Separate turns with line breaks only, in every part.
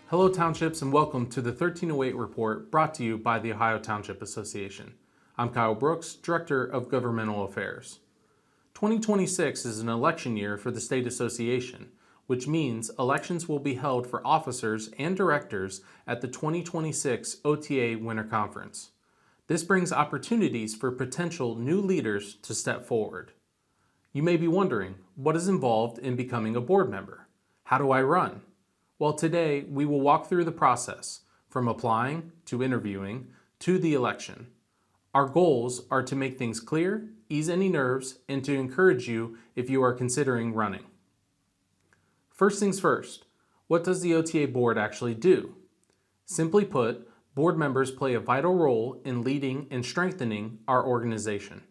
Hello Townships and welcome to the 1308 report brought to you by the Ohio Township Association. I'm Kyle Brooks, Director of Governmental Affairs. 2026 is an election year for the state association, which means elections will be held for officers and directors at the 2026 OTA Winter Conference. This brings opportunities for potential new leaders to step forward. You may be wondering, what is involved in becoming a board member? How do I run? Well, today we will walk through the process, from applying to interviewing to the election. Our goals are to make things clear, ease any nerves, and to encourage you if you are considering running. First things first, what does the OTA board actually do? Simply put, board members play a vital role in leading and strengthening our organization.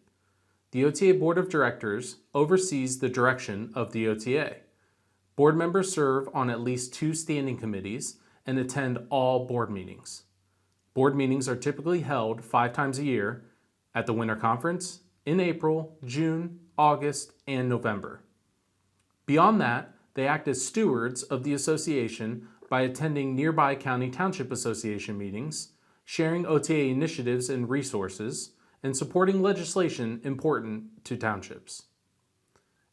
The OTA Board of Directors oversees the direction of the OTA. Board members serve on at least 2 standing committees and attend all board meetings. Board meetings are typically held 5 times a year at the Winter Conference in April, June, August, and November. Beyond that, they act as stewards of the association by attending nearby County Township Association meetings, sharing OTA initiatives and resources, and supporting legislation important to townships.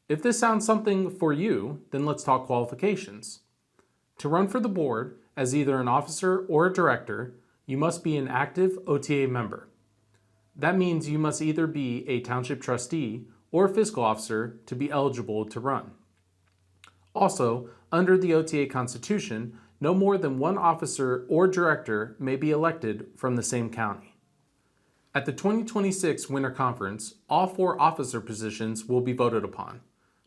If this sounds something for you, then let's talk qualifications. To run for the board as either an officer or a director, you must be an active OTA member. That means you must either be a township trustee or fiscal officer to be eligible to run. Also, under the OTA Constitution, no more than 1 officer or director may be elected from the same county. At the 2026 Winter Conference, all 4 officer positions will be voted upon: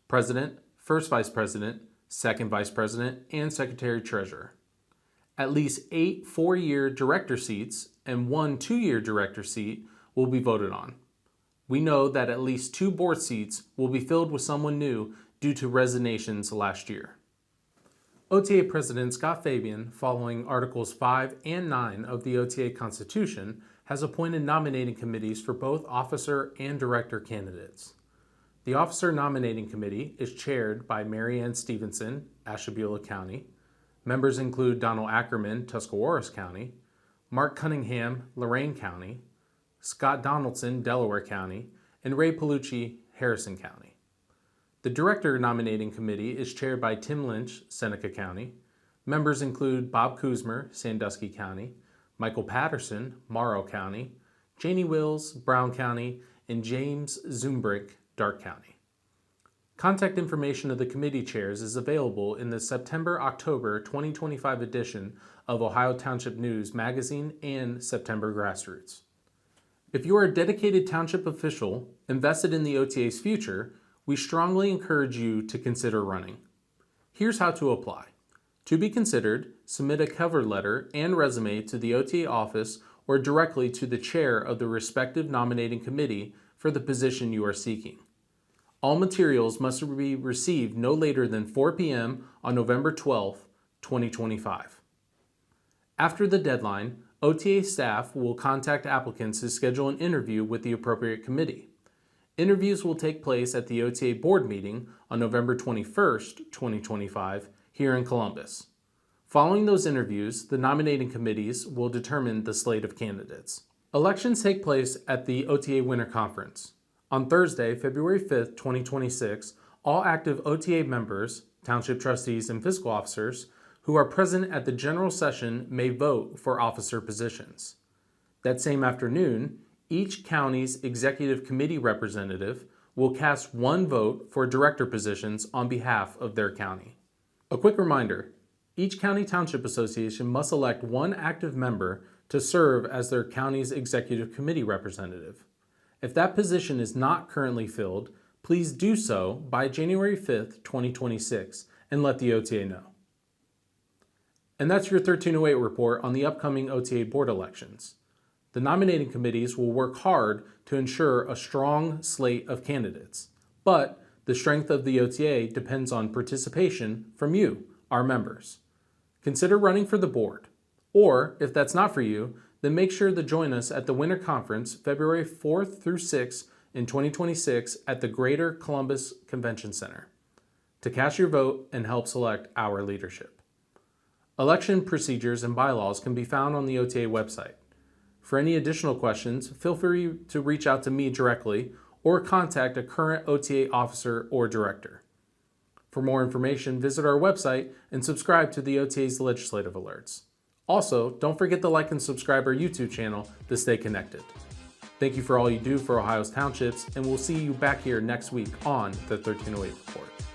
President, First Vice President, Second Vice President, and Secretary-Treasurer. At least 8 4-year director seats and 1 2-year director seat will be voted on. We know that at least 2 board seats will be filled with someone new due to resignations last year. OTA President Scott Fabian, following Articles 5 and 9 of the OTA Constitution, has appointed nominating committees for both officer and director candidates. The Officer Nominating Committee is chaired by Mary Ann Stevenson, Ashtabula County. Members include Donald Ackerman, Tuscarawas County, Mark Cunningham, Lorain County, Scott Donaldson, Delaware County, and Ray Palucci, Harrison County. The Director Nominating Committee is chaired by Tim Lynch, Seneca County. Members include Bob Kuzmer, Sandusky County, Michael Patterson, Morrow County, Janie Wills, Brown County, and James Zumbrick, Dark County. Contact information of the committee chairs is available in the September-October 2025 edition of Ohio Township News magazine and September Grassroots. If you are a dedicated township official invested in the OTA's future, we strongly encourage you to consider running. Here's how to apply. To be considered, submit a cover letter and resume to the OTA office or directly to the chair of the respective nominating committee for the position you are seeking. All materials must be received no later than 4 p.m. on November 12, 2025. After the deadline, OTA staff will contact applicants to schedule an interview with the appropriate committee. Interviews will take place at the OTA board meeting on November 21st, 2025, here in Columbus. Following those interviews, the nominating committees will determine the slate of candidates. Elections take place at the OTA Winter Conference. On Thursday, February 5th, 2026, all active OTA members, township trustees, and fiscal officers who are present at the general session may vote for officer positions. That same afternoon, each county's executive committee representative will cast 1 vote for director positions on behalf of their county. A quick reminder, each county township association must elect 1 active member to serve as their county's executive committee representative. If that position is not currently filled, please do so by January 5th, 2026, and let the OTA know. And that's your 1308 report on the upcoming OTA board elections. The nominating committees will work hard to ensure a strong slate of candidates, but the strength of the OTA depends on participation from you, our members. Consider running for the board, or if that's not for you, then make sure to join us at the Winter Conference February 4th through 6th in 2026 at the Greater Columbus Convention Center to cast your vote and help select our leadership. Election procedures and bylaws can be found on the OTA website. For any additional questions, feel free to reach out to me directly or contact a current OTA officer or director. For more information, visit our website and subscribe to the OTA's legislative alerts. Also, don't forget to like and subscribe our YouTube channel to stay connected. Thank you for all you do for Ohio's townships, and we'll see you back here next week on the 1308 Report.